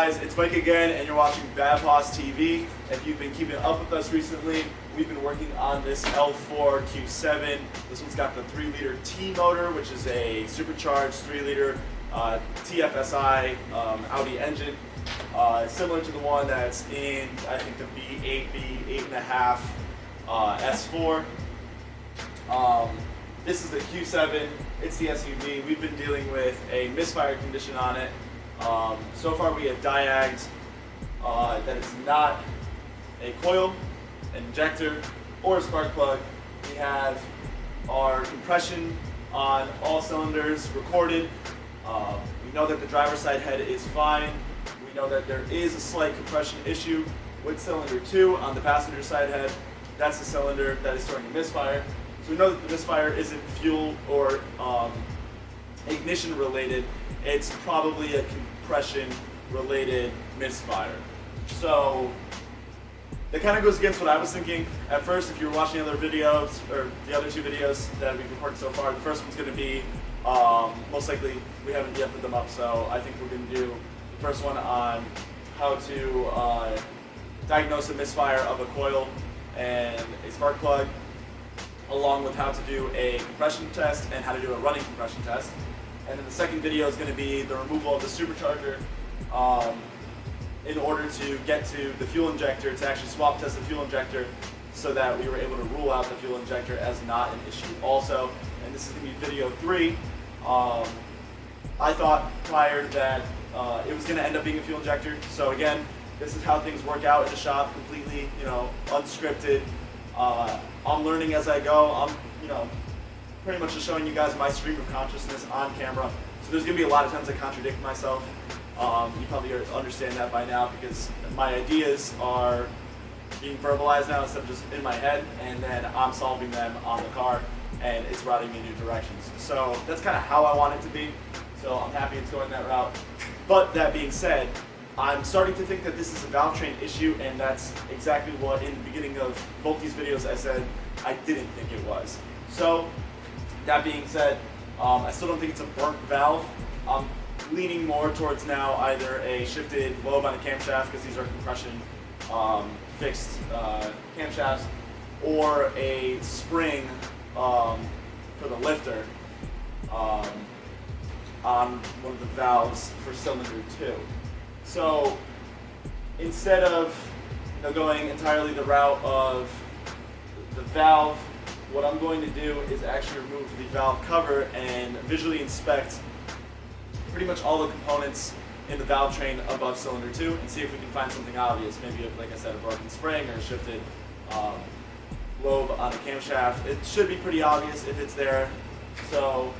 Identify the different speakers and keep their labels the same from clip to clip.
Speaker 1: guys, it's Mike again, and you're watching BavhausTV. If you've been keeping up with us recently, we've been working on this L4 Q7. This one's got the 3-liter T motor, which is a supercharged 3-liter TFSI Audi engine, similar to the one that's in, I think, the V8, V8.5 S4. This is the Q7. It's the SUV. We've been dealing with a misfire condition on it. So far we have diagned that it's not a coil, an injector, or a spark plug. We have our compression on all cylinders recorded. We know that the driver's side head is fine. We know that there is a slight compression issue with cylinder 2 on the passenger side head. That's the cylinder that is starting to misfire. So we know that the misfire isn't fuel or ignition related. It's probably a compression related misfire. So that kind of goes against what I was thinking at first. If you were watching other videos, or the other 2 videos that we've recorded so far, the first one's going to be most likely, we haven't yet put them up, so I think we're going to do the first one on how to diagnose a misfire of a coil and a spark plug, along with how to do a compression test and how to do a running compression test. And then the second video is going to be the removal of the supercharger in order to get to the fuel injector, to actually swap test the fuel injector so that we were able to rule out the fuel injector as not an issue also. And this is going to be video 3. I thought prior that it was going to end up being a fuel injector. So again, this is how things work out in the shop, completely, unscripted. I'm learning as I go. I'm, pretty much just showing you guys my stream of consciousness on camera. So there's going to be a lot of times I contradict myself. You probably understand that by now because my ideas are being verbalized now instead of just in my head, and then I'm solving them on the car, and it's routing me in new directions. So that's kind of how I want it to be. So I'm happy it's going that route. But that being said, I'm starting to think that this is a valve train issue, and that's exactly what in the beginning of both these videos I said I didn't think it was. So that being said, I still don't think it's a burnt valve. I'm leaning more towards now either a shifted lobe on a camshaft, because these are compression fixed camshafts, or a spring for the lifter on one of the valves for cylinder 2. So instead of going entirely the route of the valve, what I'm going to do is actually remove the valve cover and visually inspect pretty much all the components in the valve train above cylinder 2 and see if we can find something obvious. Maybe, like I said, a broken spring or a shifted lobe on a camshaft. It should be pretty obvious if it's there. So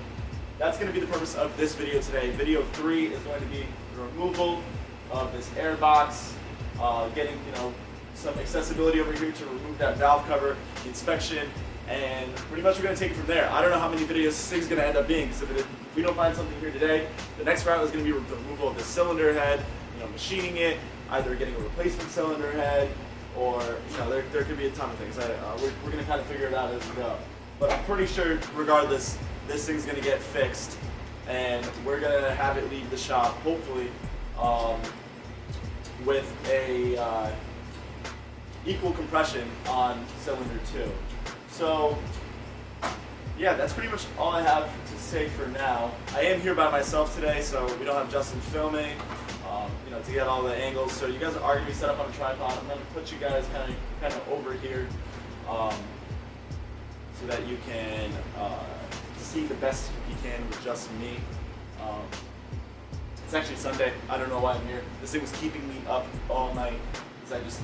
Speaker 1: that's going to be the purpose of this video today. Video 3 is going to be the removal of this air box, getting some accessibility over here to remove that valve cover, the inspection, and pretty much we're going to take it from there. I don't know how many videos this thing's going to end up being, because if we don't find something here today, the next route is going to be the removal of the cylinder head, machining it, either getting a replacement cylinder head, or there could be a ton of things. We're going to kind of figure it out as we go. But I'm pretty sure, regardless, this thing's going to get fixed, and we're going to have it leave the shop, hopefully, with a equal compression on cylinder 2. So yeah, that's pretty much all I have to say for now. I am here by myself today, so we don't have Justin filming, to get all the angles. So you guys are going to be set up on a tripod. I'm going to put you guys kind of over here so that you can see the best you can with just me. It's actually Sunday. I don't know why I'm here. This thing was keeping me up all night because I just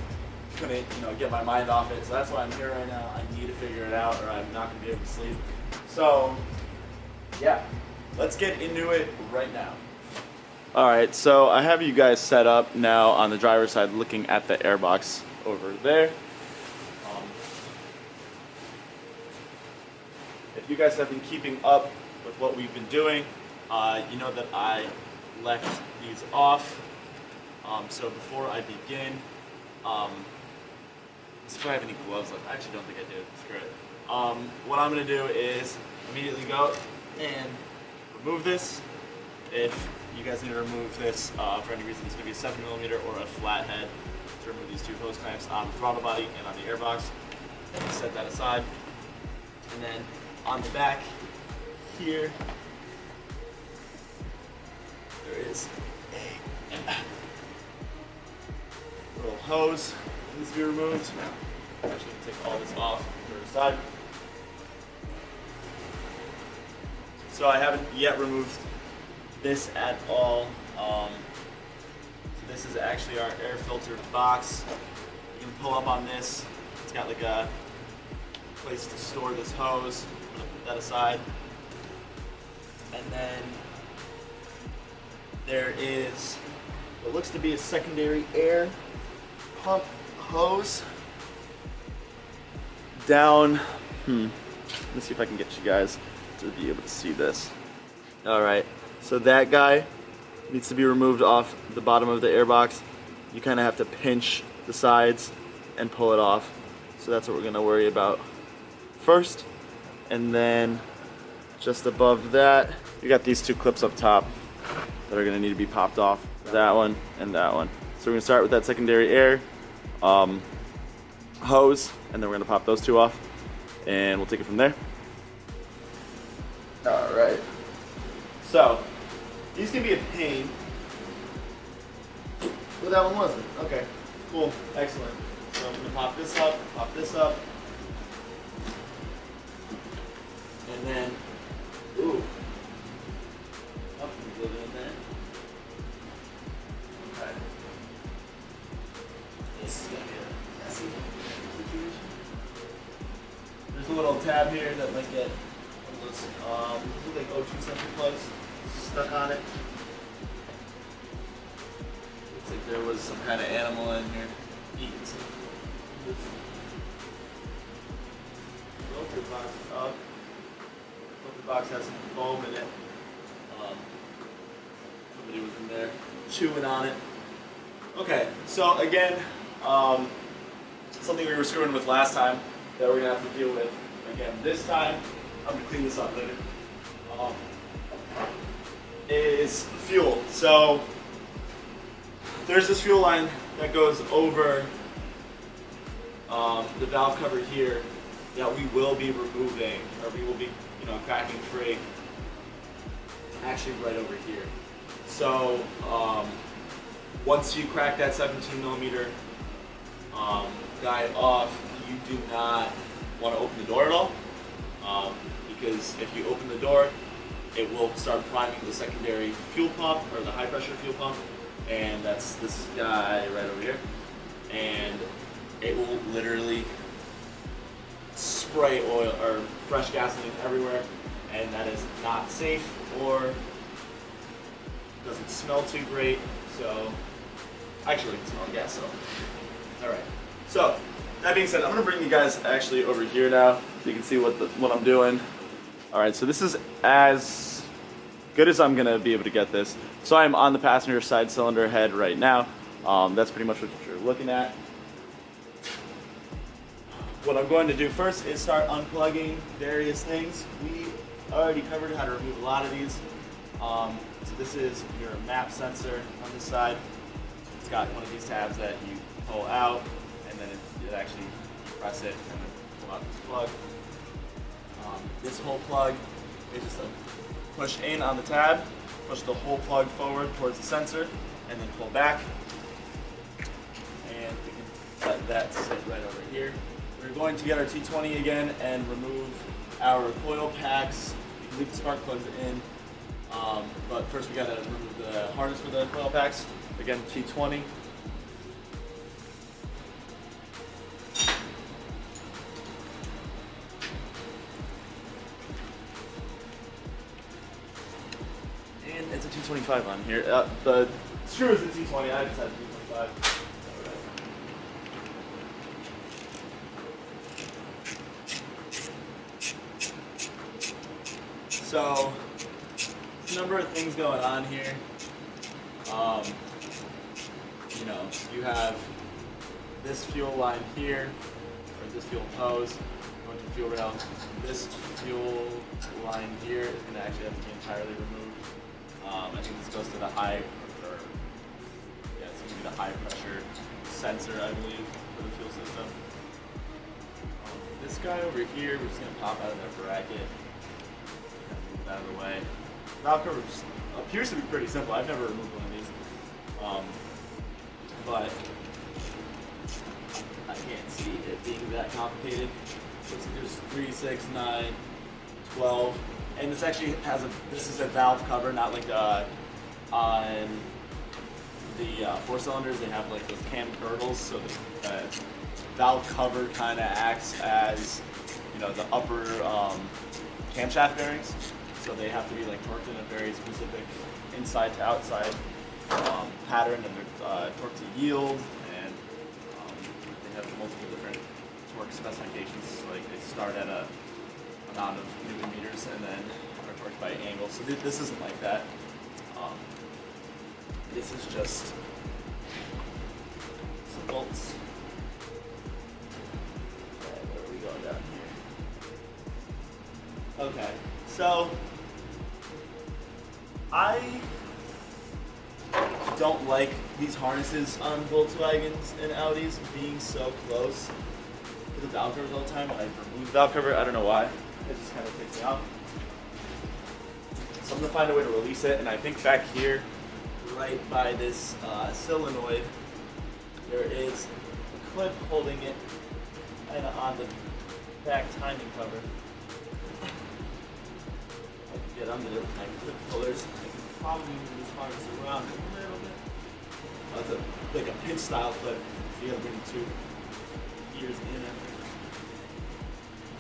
Speaker 1: couldn't, get my mind off it. So that's why I'm here right now. I need to figure it out, or I'm not going to be able to sleep. So yeah, let's get into it right now. All right, so I have you guys set up now on the driver's side, looking at the airbox over there. If you guys have been keeping up with what we've been doing, you know that I left these off. So before I begin, let's see if I have any gloves left. I actually don't think I do. Screw it. What I'm going to do is immediately go and remove this. If you guys need to remove this for any reason. It's going to be a 7mm or a flat head to remove these 2 hose clamps on the throttle body and on the airbox. Set that aside. And then on the back here, there is a little hose that needs to be removed. I'm actually going to take all this off to the side. So I haven't yet removed this at all. So this is actually our air filter box. You can pull up on this. It's got like a place to store this hose. I'm going to put that aside. And then there is what looks to be a secondary air pump hose down. Let's see if I can get you guys to be able to see this. Alright, so that guy needs to be removed off the bottom of the airbox. You kind of have to pinch the sides and pull it off. So that's what we're going to worry about first. And then just above that, you got these 2 clips up top that are going to need to be popped off. That one and that one. So we're going to start with that secondary air hose, and then we're going to pop those 2 off, and we'll take it from there. Alright. So, these can be a pain. Well, that one wasn't. Okay. Cool. Excellent. So I'm going to pop this up, and then, ooh, nothing's living in there. Okay. This is going to be a messy situation. There's a little tab here that might get one of those like O2 sensor plugs stuck on it. Looks like there was some kind of animal in here eating some. Filter box up. Filter box has some foam in it. Somebody was in there chewing on it. Okay, so again, something we were screwing with last time that we're gonna have to deal with again this time. I'm gonna clean this up later. Is fuel. So there's this fuel line that goes over the valve cover here that we will be removing, or we will be, cracking free. Actually, right over here. So once you crack that 17mm guide off, you do not want to open the door at all, because if you open the door, it will start priming the secondary fuel pump, or the high pressure fuel pump, and that's this guy right over here, and it will literally spray oil or fresh gasoline everywhere, and that is not safe or doesn't smell too great. So actually, it's smell gas. So all right. So that being said, I'm gonna bring you guys actually over here now so you can see what I'm doing. All right. So this is as good as I'm gonna be able to get this. So I'm on the passenger side cylinder head right now. That's pretty much what you're looking at. What I'm going to do first is start unplugging various things. We already covered how to remove a lot of these. So this is your map sensor on this side. It's got one of these tabs that you pull out, and then it actually press it and then pull out this plug. This whole plug is just a push in on the tab, push the whole plug forward towards the sensor, and then pull back. And we can let that sit right over here. We're going to get our T20 again and remove our coil packs. You can leave the spark plugs in, but first we gotta remove the harness for the coil packs. Again, T20. And it's a T25 on here. The screw is a T20, I just had a T25. So, there's a number of things going on here. You have this fuel line here, or this fuel hose, going to fuel rail. This fuel line here is going to actually have to be entirely removed. I think this goes to the high, or yeah, it's going to be the high pressure sensor, I believe, for the fuel system. This guy over here, we're just going to pop out of that bracket, move it out of the way. Valve cover appears to be pretty simple. I've never removed one of these, but I can't see it being that complicated. So there's 3, 6, 9, 12, and this actually has this is a valve cover, not like on the 4 cylinders. They have like those cam girdles, so the valve cover kind of acts as, you know, the upper camshaft bearings. So they have to be like torqued in a very specific inside to outside pattern, and they're torqued to yield, and they have multiple different torque specifications. So like they start at a amount of newton meters and then are torqued by angle. So this isn't like that. This is just some bolts. Okay, where are we going down here? Okay, so I don't like these harnesses on Volkswagens and Audis being so close to the valve covers all the time. When I remove the valve cover, I don't know why. It just kind of takes me off. So I'm going to find a way to release it, and I think back here, right by this solenoid, there is a clip holding it kind of on the back timing cover. I can get under my clip pullers. I can probably move this harness around a little bit. It's like a pinch style clip, so you gotta bring the 2 gears in after.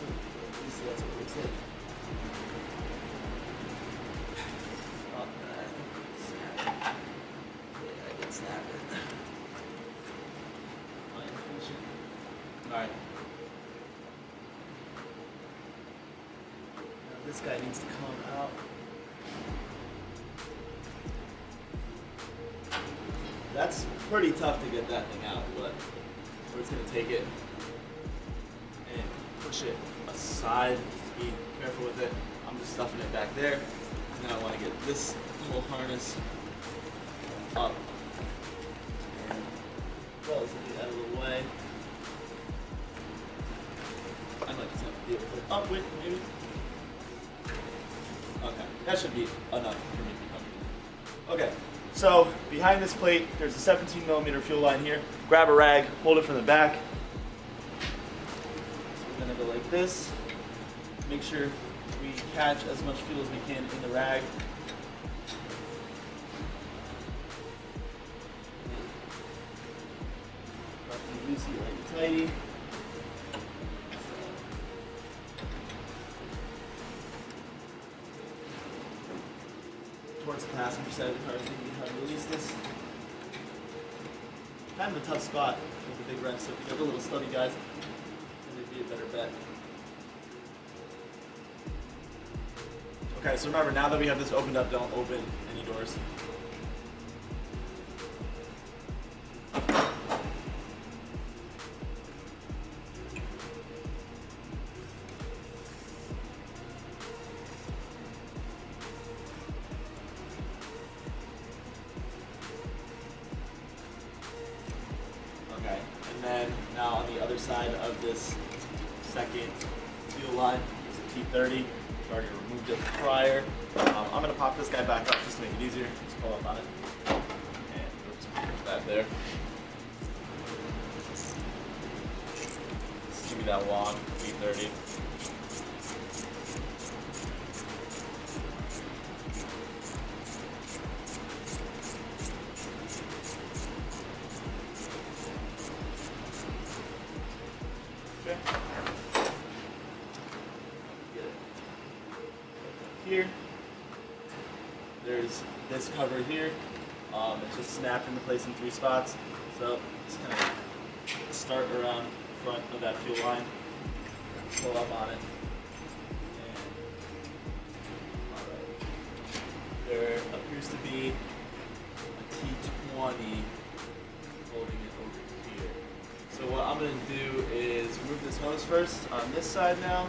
Speaker 1: At least that's what it looks like. Alright. Now this guy needs to come out. That's pretty tough to get that thing out, but we're just going to take it and push it aside. Just be careful with it. I'm just stuffing it back there. And then I want to get this little harness up and relatively out of the way. I might just have to deal with it up with maybe. Okay, that should be enough for me to be comfortable. Okay, so behind this plate, there's a 17mm fuel line here. Grab a rag, hold it from the back. So we're gonna go like this. Make sure we catch as much fuel as we can in the rag. Roughy, loosey, lighty, tighty. Towards the passenger side of the car, thinking how to release this. Kind of a tough spot with the big wrench, so if you have a little stubby guys, it would be a better bet. Okay, so remember, now that we have this opened up, don't open any doors. Okay, and then now on the other side of this second fuel line, there's a T30. We've already removed it prior. I'm going to pop this guy back up just to make it easier. Just pull up on it. And we'll just put that there. Just give me that long T30. Okay. Here, there's this cover here. It's just snapped into place in 3 spots. So just kind of start around the front of that fuel line, pull up on it, and alright. There appears to be a T20 holding it over here. So what I'm going to do is remove this hose first on this side now.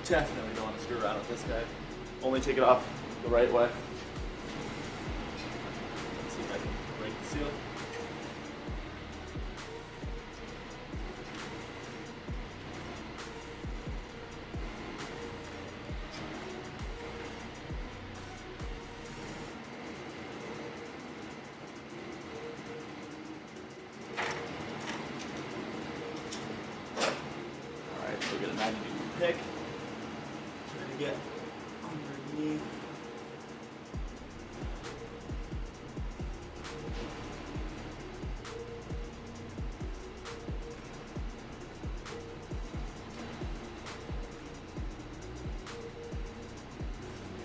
Speaker 1: definitely don't want to screw around with this guy. Only take it off the right way. Let's see if I can break the seal. Alright, so we get a 90-degree pick. Try to get underneath.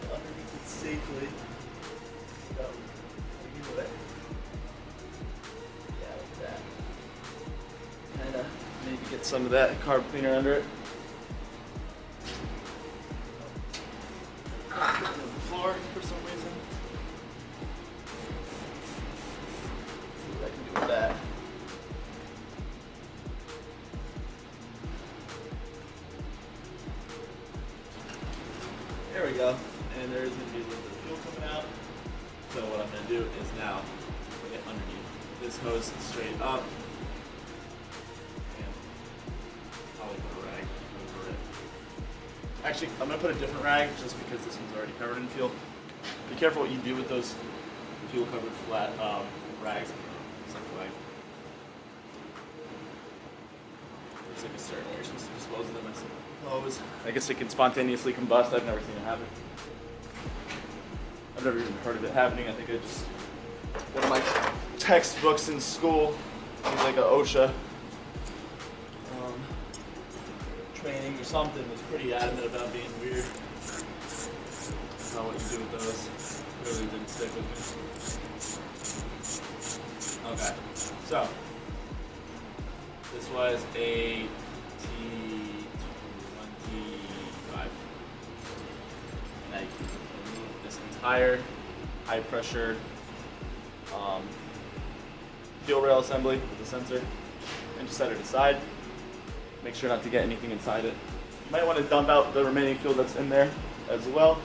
Speaker 1: Underneath it safely. So, you know it. Yeah, like that. Kinda maybe get some of that carb cleaner under it. On the floor for some reason. See what I can do with that. There we go. And there is going to be a little bit of fuel coming out. So what I'm going to do is now put it underneath this hose straight up. And probably put a rag over it. Actually, I'm going to put a different rag just because this one's already covered in fuel. Be careful what you do with those fuel covered flat rags. It's like flag. There's like a certain way you're supposed to dispose of them, I suppose. I guess it can spontaneously combust. I've never seen it happen. I've never even heard of it happening. I think I just, one of my textbooks in school, like a OSHA training or something, was pretty adamant about being weird. That's not what you do with those. Really didn't stick with me. Okay, so this was a T25. Now you can remove this entire high pressure fuel rail assembly with the sensor and just set it aside. Make sure not to get anything inside it. You might want to dump out the remaining fuel that's in there as well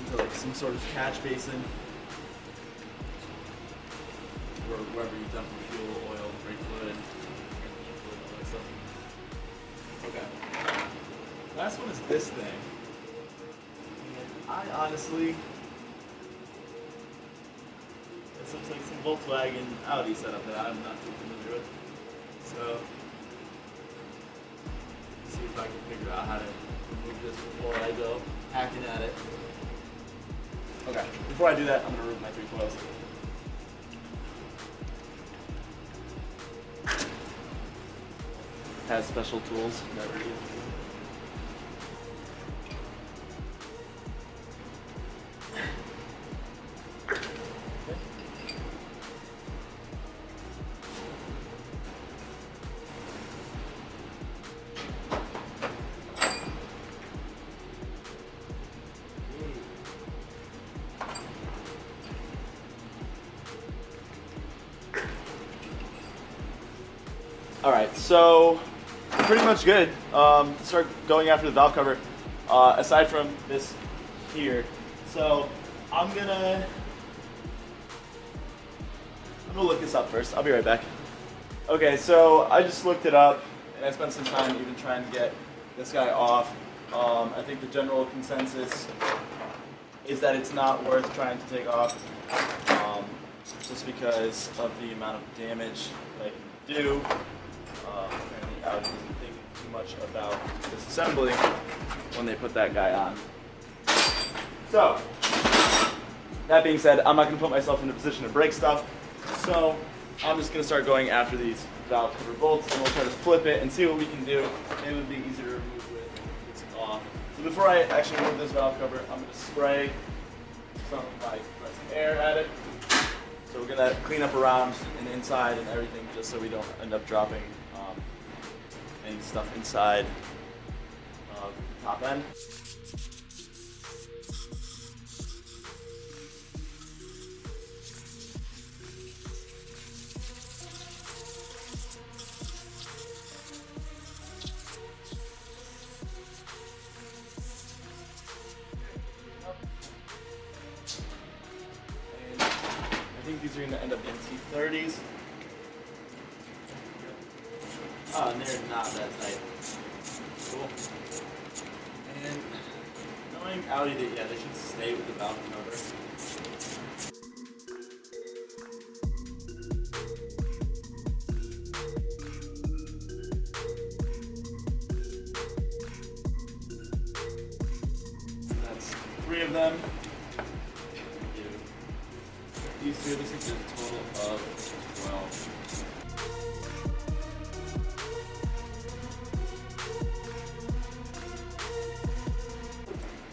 Speaker 1: into like some sort of catch basin or wherever you dump the fuel, oil, brake fluid, all that stuff. Okay. Last one is this thing. And I honestly, this looks like some Volkswagen Audi setup that I'm not too familiar with. So, let's see if I can figure out how to remove this before I go hacking at it. Okay, before I do that, I'm going to remove my 3 coils. Has special tools, never used. All right, so pretty much good. Start going after the valve cover, aside from this here. So I'm gonna look this up first. I'll be right back. Okay, so I just looked it up, and I spent some time even trying to get this guy off. I think the general consensus is that it's not worth trying to take off, just because of the amount of damage that it can do. Apparently Audi isn't thinking too much about disassembling when they put that guy on. So, that being said, I'm not going to put myself in a position to break stuff, so I'm just going to start going after these valve cover bolts, and we'll try to flip it and see what we can do. It would be easy to remove with this off. So before I actually remove this valve cover, I'm going to spray some of my compressed air at it. So we're going to clean up around and inside and everything, just so we don't end up dropping any stuff inside of the top end. think these are going to end up in T30s. Oh, and they're not that tight. Cool. And knowing Audi, that they should stay with the valve cover. That's 3 of them. These two, this is a total of 12.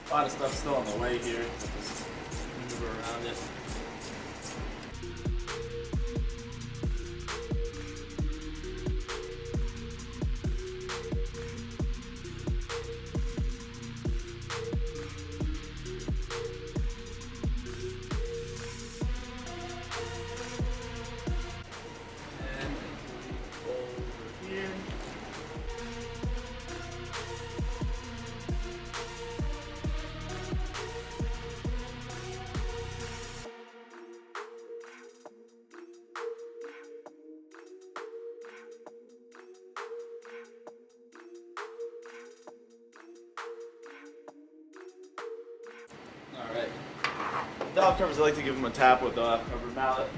Speaker 1: A lot of stuff still on the way here. Just maneuver around it. And over here. Alright. Valve covers, I like to give them a tap with a rubber mallet.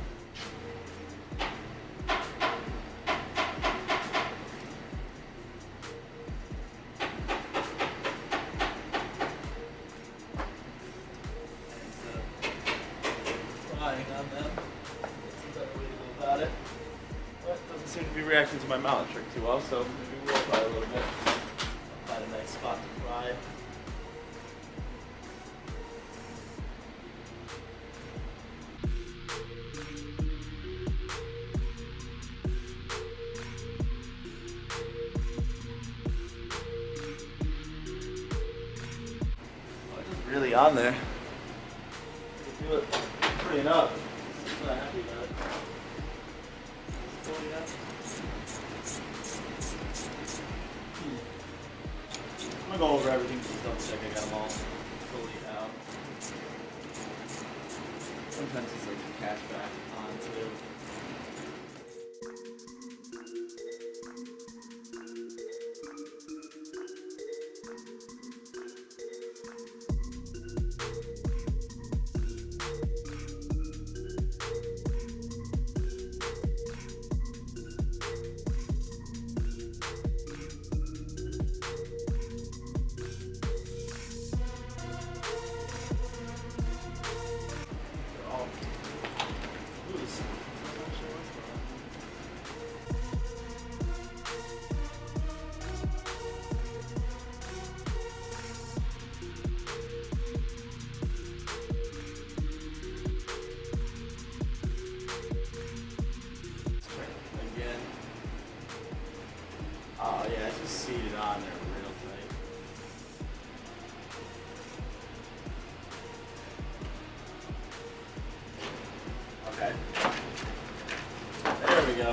Speaker 1: Prying on them. That's a better way to go about it. But doesn't seem to be reacting to my mallet trick too well, so maybe we'll pry a little bit. I'll find a nice spot to pry. Really on there. I feel it pretty up. I'm not happy about it. I'm gonna go over everything just double check I got them all fully out. Sometimes it's like a catch back on too. Oh yeah, it's just seated on there real tight. Okay. There we go.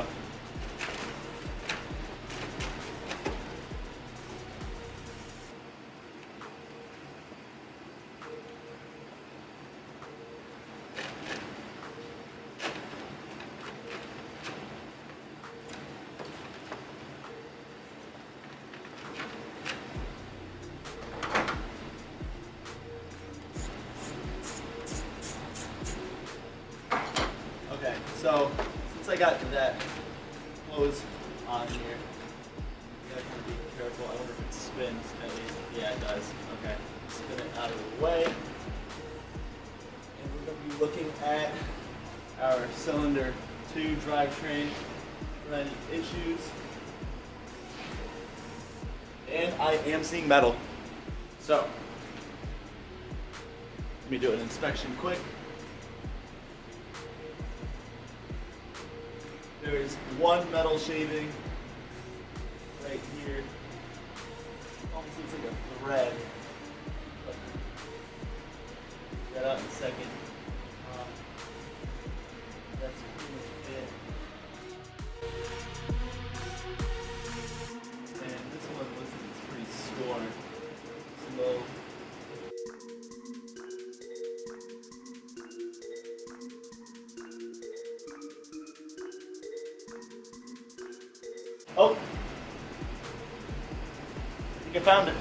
Speaker 1: Okay, so since I got that hose on here, you gotta kind of be careful. I wonder if it spins at least. Yeah, it does. Okay, spin it out of the way. And we're going to be looking at our cylinder 2 drivetrain for any issues. And I am seeing metal. So, let me do an inspection quick. There is one metal shaving right here. Almost looks like a thread. Get that out in a second. That's pretty much it. And this one looks like it's pretty scored. Slow. Oh, I think I found it.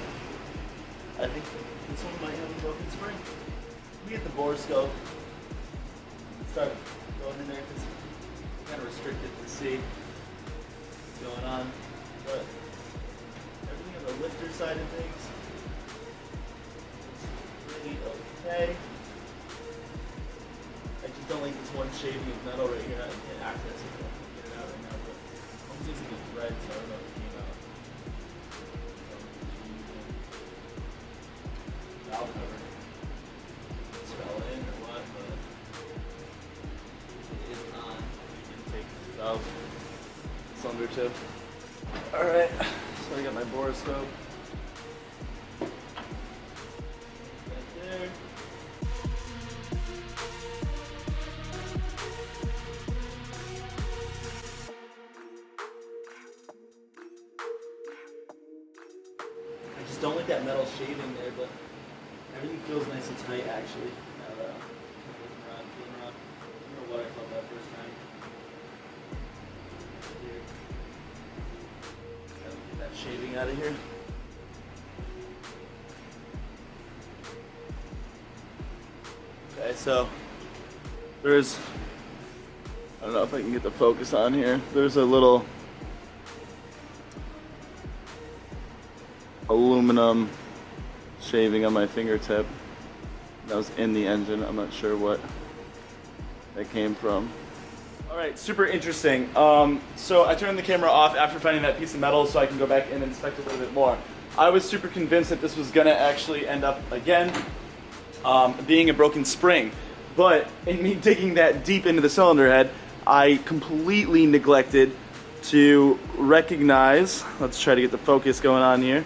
Speaker 1: I think this one might have a broken spring. Let me get the bore scope. Start going in there because it's kind of restricted to see what's going on. But everything on the lifter side of things is pretty okay. I just don't like this one shaving of metal right here. I can't access it. I can't get it out right now, but it almost looks like it's red, so I don't know if it came out. Valve cover. It's fell in or what, but it is on. Intake valve. Cylinder tip. Alright, so I got my borescope. Right there. I just don't like that metal shaving there, but everything feels nice and tight actually. Now that I'm looking around, feeling around. I don't know what I felt that first time. Here. Gotta get that shaving out of here. Okay, so there's, I don't know if I can get the focus on here. There's a little aluminum shaving on my fingertip that was in the engine. I'm not sure what that came from. All right, super interesting. So I turned the camera off after finding that piece of metal so I can go back and inspect it a little bit more. I was super convinced that this was gonna actually end up again being a broken spring, but in me digging that deep into the cylinder head, I completely neglected to recognize, let's try to get the focus going on here.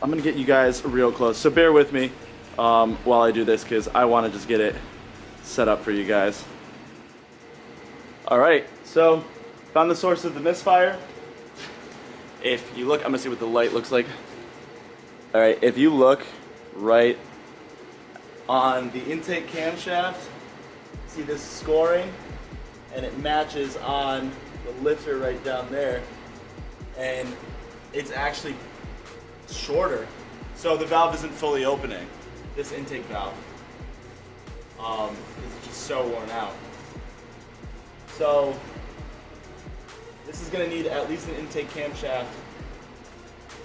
Speaker 1: I'm gonna get you guys real close, so bear with me while I do this because I want to just get it set up for you guys. All right, so found the source of the misfire. If you look, I'm gonna see what the light looks like. All right, if you look right on the intake camshaft, see this scoring, and it matches on the lifter right down there, and it's actually shorter, so the valve isn't fully opening. This intake valve is just so worn out. So this is going to need at least an intake camshaft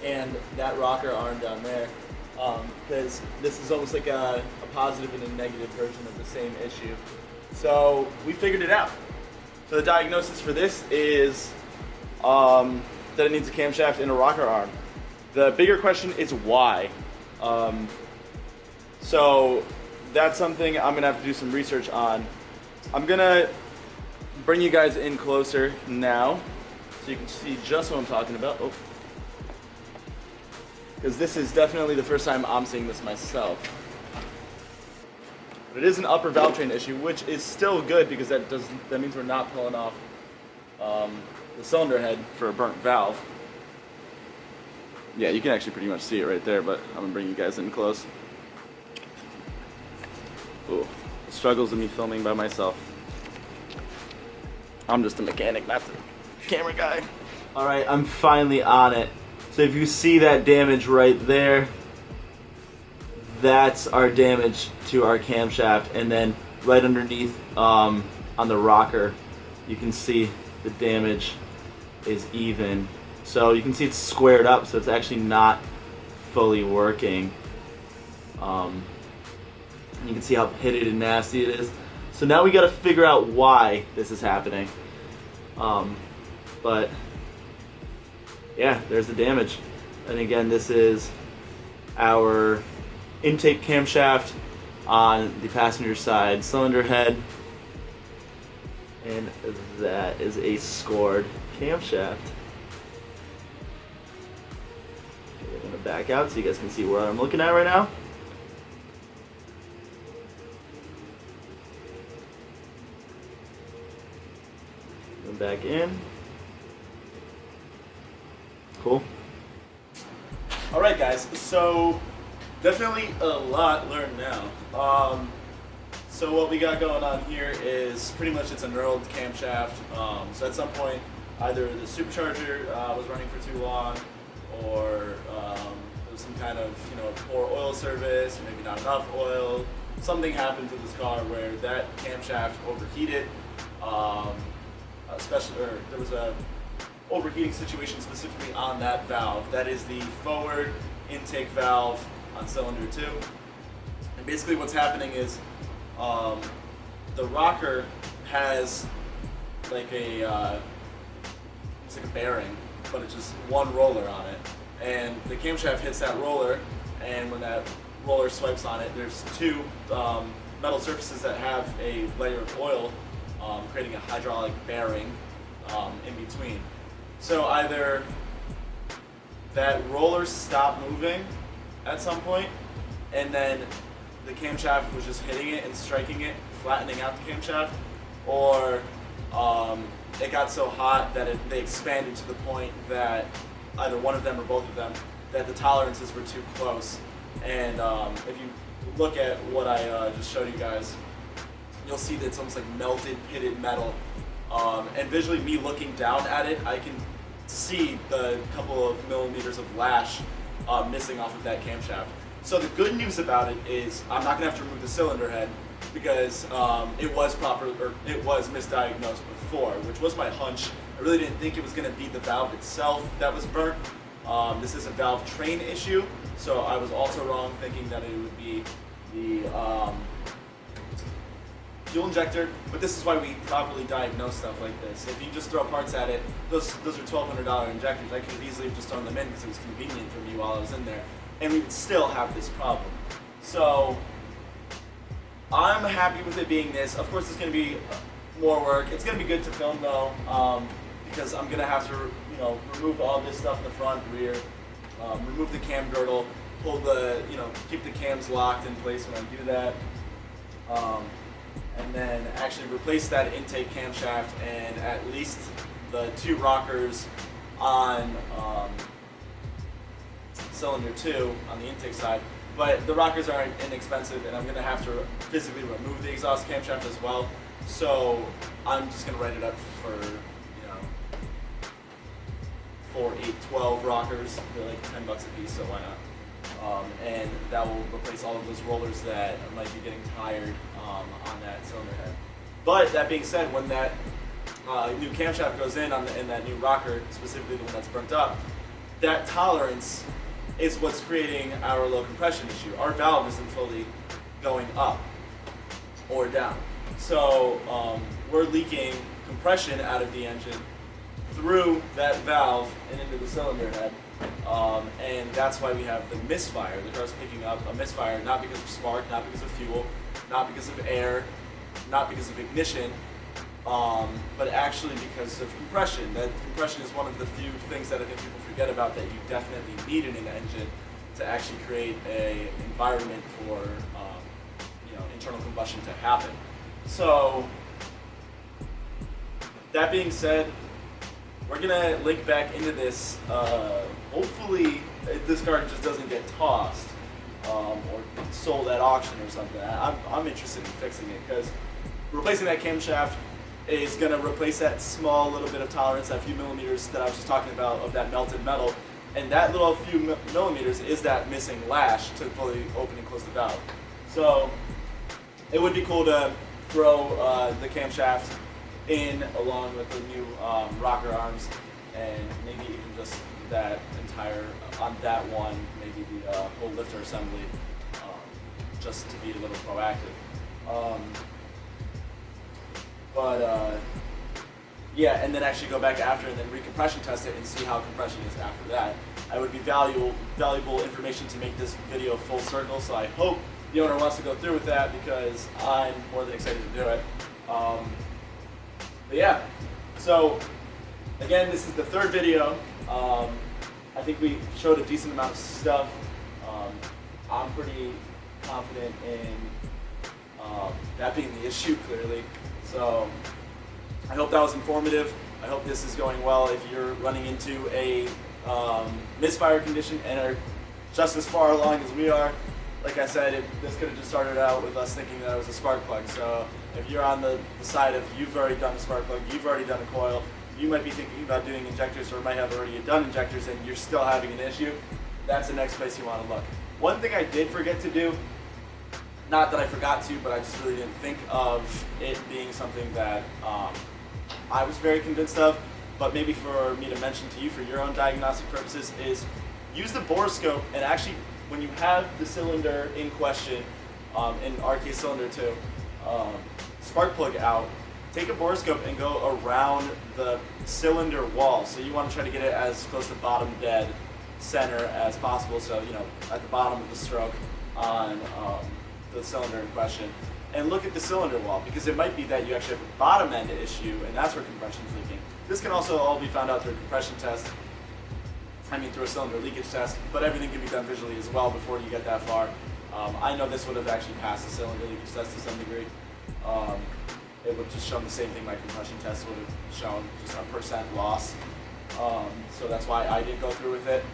Speaker 1: and that rocker arm down there, because this is almost like a positive and a negative version of the same issue. So we figured it out. So the diagnosis for this is that it needs a camshaft and a rocker arm. The bigger question is why. So that's something I'm gonna have to do some research on. I'm gonna bring you guys in closer now so you can see just what I'm talking about. Oh. Because this is definitely the first time I'm seeing this myself. But it is an upper valve train issue, which is still good because that means we're not pulling off the cylinder head for a burnt valve. Yeah, you can actually pretty much see it right there, but I'm gonna bring you guys in close. Ooh, the struggles of me filming by myself. I'm just a mechanic, not the camera guy. All right, I'm finally on it. So if you see that damage right there, that's our damage to our camshaft, and then right underneath on the rocker, you can see the damage is even. So you can see it's squared up, so it's actually not fully working. You can see how pitted and nasty it is. So now we got to figure out why this is happening. But yeah, there's the damage. And again, this is our intake camshaft on the passenger side cylinder head, and that is a scored camshaft. Okay, I'm gonna back out so you guys can see where I'm looking at right now. Going back in. Cool. All right, guys. So definitely a lot learned now. So what we got going on here is pretty much it's a knurled camshaft. So at some point either the supercharger was running for too long, or there was some kind of poor oil service, or maybe not enough oil. Something happened to this car where that camshaft overheated. There was a overheating situation specifically on that valve. That is the forward intake valve on cylinder 2. And basically what's happening is the rocker has like it's like a bearing, but it's just one roller on it. And the camshaft hits that roller, and when that roller swipes on it, there's two metal surfaces that have a layer of oil, creating a hydraulic bearing in between. So either that roller stopped moving at some point, and then the camshaft was just hitting it and striking it, flattening out the camshaft, or it got so hot that they expanded to the point that either one of them or both of them, that the tolerances were too close. And if you look at what I just showed you guys, you'll see that it's almost like melted, pitted metal. And visually, me looking down at it, I can see the couple of millimeters of lash missing off of that camshaft. So the good news about it is I'm not going to have to remove the cylinder head, because it was misdiagnosed before, which was my hunch. I really didn't think it was going to be the valve itself that was burnt. This is a valve train issue, so I was also wrong thinking that it would be the fuel injector. But this is why we properly diagnose stuff like this. If you just throw parts at it, those are $1,200 injectors. I could have easily just thrown them in because it was convenient for me while I was in there, and we would still have this problem. So I'm happy with it being this. Of course, it's going to be more work. It's going to be good to film though, because I'm going to have to, remove all this stuff in the front, rear, remove the cam girdle, pull the, keep the cams locked in place when I do that, and then actually replace that intake camshaft and at least the two rockers on cylinder 2 on the intake side. But the rockers aren't inexpensive, and I'm going to have to physically remove the exhaust camshaft as well. So I'm just going to write it up for, 4, 8, 12 rockers. They're like $10 a piece, so why not? And that will replace all of those rollers that might be getting tired on that cylinder head. But that being said, when that new camshaft goes in that new rocker, specifically the one that's burnt up, that tolerance is what's creating our low compression issue. Our valve isn't fully going up or down. So we're leaking compression out of the engine through that valve and into the cylinder head. And that's why we have the misfire. The car's picking up a misfire, not because of spark, not because of fuel, not because of air, not because of ignition, but actually because of compression. That compression is one of the few things that I think people forget about that you definitely need in an engine to actually create an environment for internal combustion to happen. So that being said, we're gonna link back into this. Hopefully, this car just doesn't get tossed or sold at auction or something. I'm interested in fixing it, because replacing that camshaft is going to replace that small little bit of tolerance, that few millimeters that I was just talking about of that melted metal, and that little few millimeters is that missing lash to fully open and close the valve. So it would be cool to throw the camshaft in along with the new rocker arms, and maybe even just that entire, on that one, maybe the whole lifter assembly, just to be a little proactive. Yeah, and then actually go back after and then recompression test it and see how compression is after that. That would be valuable information to make this video full circle, so I hope the owner wants to go through with that, because I'm more than excited to do it. But yeah, so again, this is the third video. I think we showed a decent amount of stuff. I'm pretty confident in that being the issue, clearly. So I hope that was informative. I hope this is going well. If you're running into a misfire condition and are just as far along as we are, like I said, this could have just started out with us thinking that it was a spark plug. So if you're on the side of you've already done a spark plug, you've already done a coil, you might be thinking about doing injectors or might have already done injectors and you're still having an issue, that's the next place you want to look. One thing I did forget to do, not that I forgot to, but I just really didn't think of it being something that I was very convinced of, but maybe for me to mention to you for your own diagnostic purposes, is use the borescope and actually, when you have the cylinder in question, in our case cylinder 2, spark plug out, take a borescope and go around the cylinder wall. So you want to try to get it as close to bottom dead center as possible, so at the bottom of the stroke on the cylinder in question, and look at the cylinder wall, because it might be that you actually have a bottom end issue and that's where compression is leaking. This can also all be found out through a compression test, through a cylinder leakage test, but everything can be done visually as well before you get that far. I know this would have actually passed the cylinder leakage test to some degree. It would just show the same thing my compression test would have shown, just a % loss. So that's why I didn't go through with it.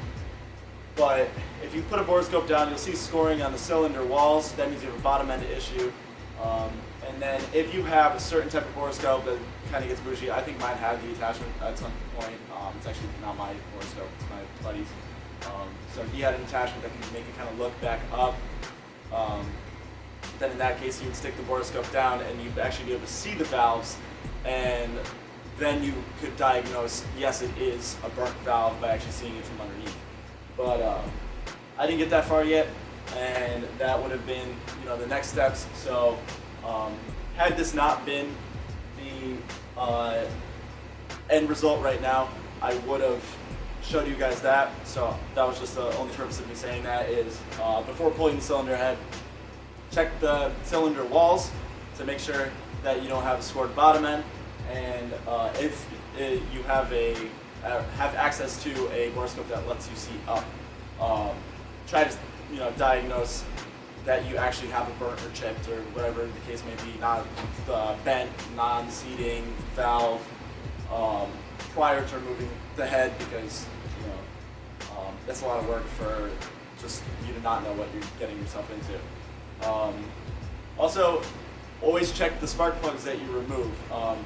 Speaker 1: But if you put a borescope down, you'll see scoring on the cylinder walls. That means you have a bottom end issue. And then if you have a certain type of borescope that kind of gets bougie, I think mine had the attachment at some point. It's actually not my borescope, it's my buddy's. So he had an attachment that can make it kind of look back up. Then in that case, you would stick the borescope down and you'd actually be able to see the valves, and then you could diagnose, yes, it is a burnt valve by actually seeing it from underneath. But I didn't get that far yet, and that would have been, the next steps. So had this not been the end result right now, I would have showed you guys that. So that was just the only purpose of me saying that is before pulling the cylinder head, check the cylinder walls to make sure that you don't have a scored bottom end, and if you have access to a borescope that lets you see up, try to diagnose that you actually have a burnt or chipped or whatever the case may be, not bent, non-seating valve, prior to removing the head, because that's a lot of work for just you to not know what you're getting yourself into. Also, always check the spark plugs that you remove.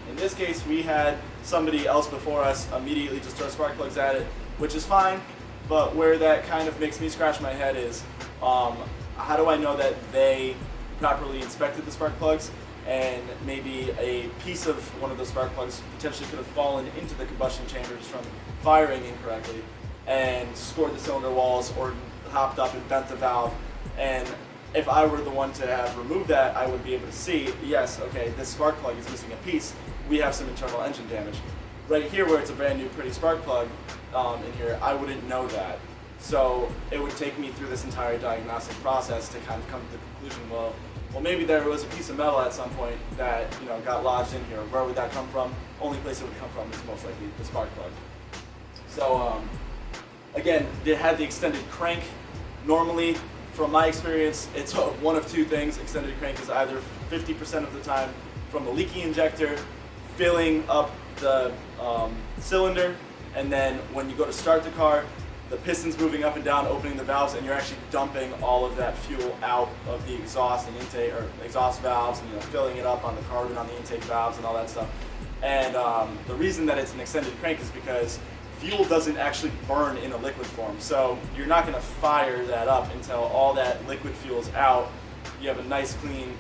Speaker 1: In this case, we had somebody else before us immediately just throw spark plugs at it, which is fine, but where that kind of makes me scratch my head is, how do I know that they properly inspected the spark plugs, and maybe a piece of one of those spark plugs potentially could have fallen into the combustion chamber just from firing incorrectly and scored the cylinder walls or hopped up and bent the valve. And if I were the one to have removed that, I would be able to see, yes, okay, this spark plug is missing a piece. We have some internal engine damage. Right here, where it's a brand new pretty spark plug in here, I wouldn't know that. So it would take me through this entire diagnostic process to kind of come to the conclusion, well, maybe there was a piece of metal at some point that got lodged in here. Where would that come from? Only place it would come from is most likely the spark plug. So again, it had the extended crank. Normally, from my experience, it's one of two things. Extended crank is either 50% of the time from the leaky injector filling up the cylinder, and then when you go to start the car, the piston's moving up and down, opening the valves, and you're actually dumping all of that fuel out of the exhaust and intake, or exhaust valves, and filling it up on the carbon on the intake valves and all that stuff. And the reason that it's an extended crank is because fuel doesn't actually burn in a liquid form. So you're not going to fire that up until all that liquid fuel's out. You have a nice, clean,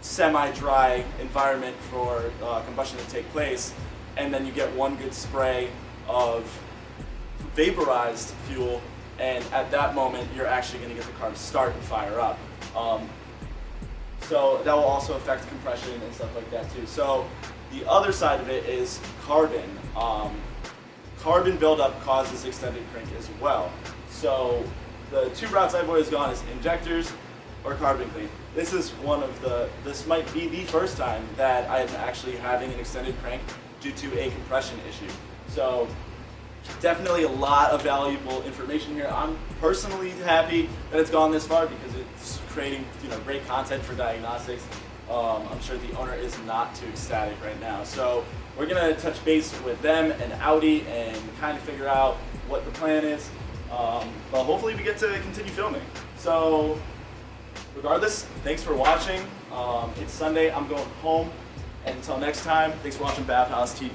Speaker 1: semi-dry environment for combustion to take place, and then you get one good spray of vaporized fuel, and at that moment you're actually going to get the car to start and fire up. So that will also affect compression and stuff like that too. So the other side of it is carbon. Carbon buildup causes extended crank as well. So the two routes I've always gone is injectors or carbon clean. This is this might be the first time that I'm actually having an extended crank due to a compression issue. So definitely a lot of valuable information here. I'm personally happy that it's gone this far because it's creating great content for diagnostics. I'm sure the owner is not too ecstatic right now. So we're going to touch base with them and Audi and kind of figure out what the plan is. But hopefully we get to continue filming. So regardless, thanks for watching. It's Sunday. I'm going home. And until next time, thanks for watching BavhausTV.